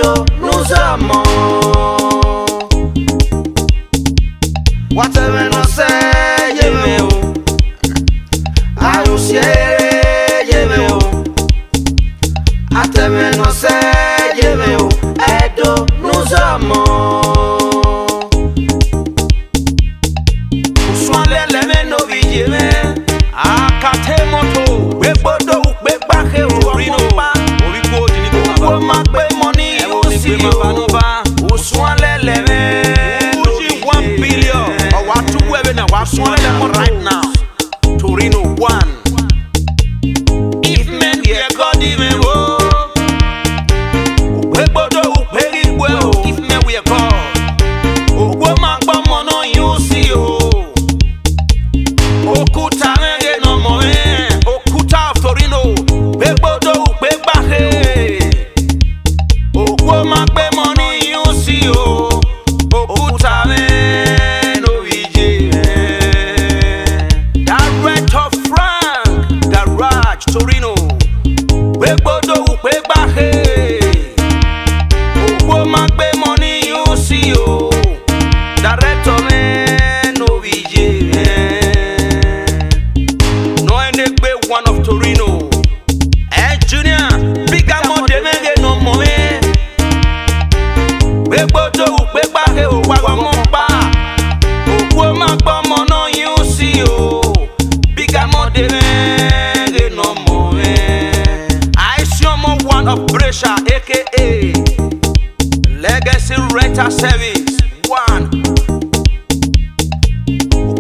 Edo, nous amons. Whatever no say, ye me o. Ayusie, ye me o. Whatever no say, ye me o. Edo, nous amons. Uswale le me no vije me. Akate moto, we bodo, we bache o rino. Wo ma gbe money, you see you. Uswale le me. 1 billion. Or what to wewe na waswale le mo right now. Torino 1. If men hear God even wo. We bodo, we rigwe o. If men we God. Wo ma gbo mono, you see you. Okuta nge no mo Okuta of Torino. We bodo, we bache. Wo ma gbe money, you see you. Okuta no vije. Director Frank Garage Torino. We bodo, we bache. Wo ma gbe money, you see you. Director no vije. No any gbe one of Torino. Junior, big amount de menge no more. We bodo, we bache o wa mo pa. Wo ma gbo mo no you see o. Big amount de menge no more. I see mo one of Brescia, aka Legacy Rental Service 1.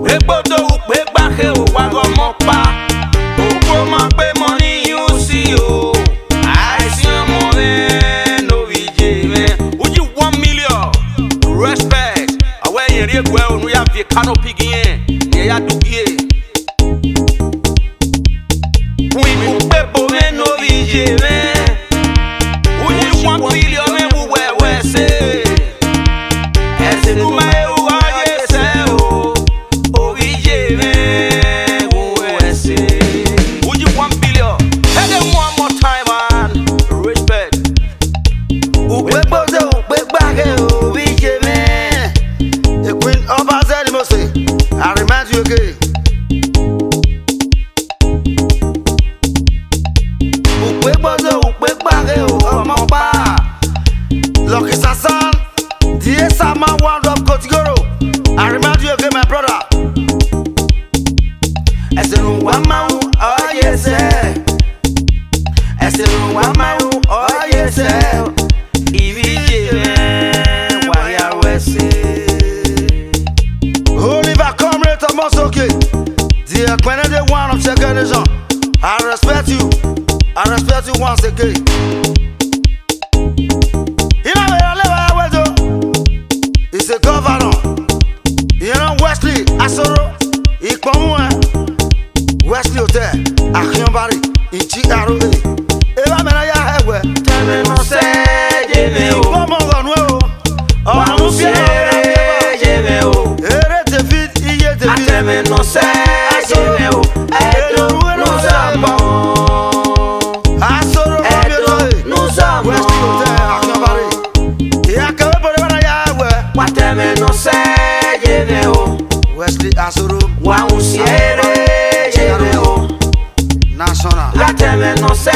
We bodo, we bache o wa mo pa. Wo ma gbe money you see o. I see mo no vije me. Uji 1 million. Respect. Awe yeri egwe onu ya fi canopy gien. Ye ya dugie. Queen Bebo me no vije me. Uji 1 billion me we say. Ese no ma e o aye se o. O vije me we say. Uji 1 billion. Tell them one more time man. Respect. Uwe bozo uwe bage o vije me. The Queen of Azeri Mose. I remind you again. Uwe bozo uwe bage o omo pa. Lucky Sasan. Die Sama one of Kotigoro. I remind you again, my brother. Esenu wama u oh yes Esenu wama u oh yes Ivije waya wese. Oliver Comrade Mosoke. The Akwenede one of second nation. I respect you. I respect you once again. He's a governor. You know Wesley Asoro. Ikpomwe. Wesley Hotel. Akionbari. Ichi Aroe. Eva mena ya hewe. Teme no se jeme o. Ikpomo gonwe o. Omu fie jeme o. Ere David iye David. Teme no se jeme o. Edo nous amons. Asoro Edo nous amons. Wesley Hotel. Akionbari. Iyakawe bore mena ya hewe. Teme no se jeme o. Wesley Asoro. Wa usiere jeme o. National. La teme no se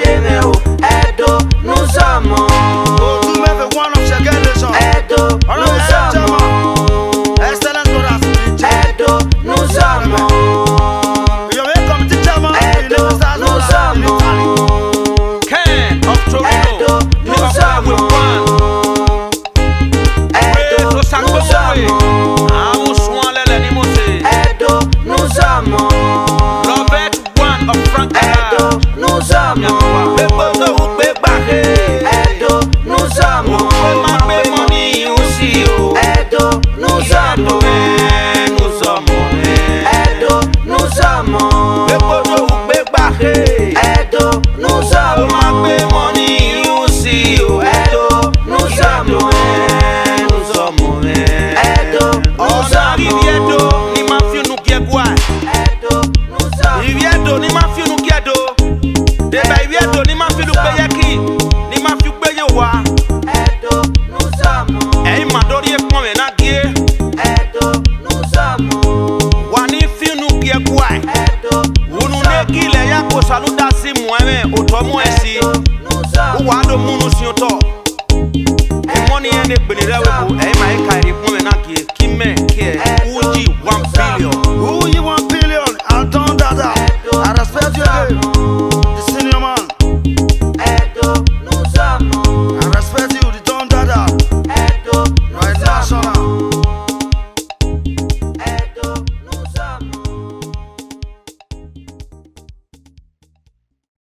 jeme o. Edo nous amons. Tu me fais one of chaque nation. Edo nous amons. Excellent brothers. Edo nous amons. You make come to German. Edo nous amons. Ken of Torino. Edo nous amons. Edo nous amons. Edo nous amons. Robert one of Frank. Edo nous amons. Bebozo ube bache. Edo nous amons. Magbe money aussi o. Edo nous amons. Nous amons. Edo nous amons. Bebozo ube bache. Edo nous amons. Magbe money aussi o. Edo nous amons. Nous amons. Edo nous amons. Ni mafio no kiegwa. Edo nous amons. Iviedo ni mafio no kiedo. De ba iviedo si mueve otomo esi wo wado munu si oto e money ene benira we bo e mai kai ri mo na ki me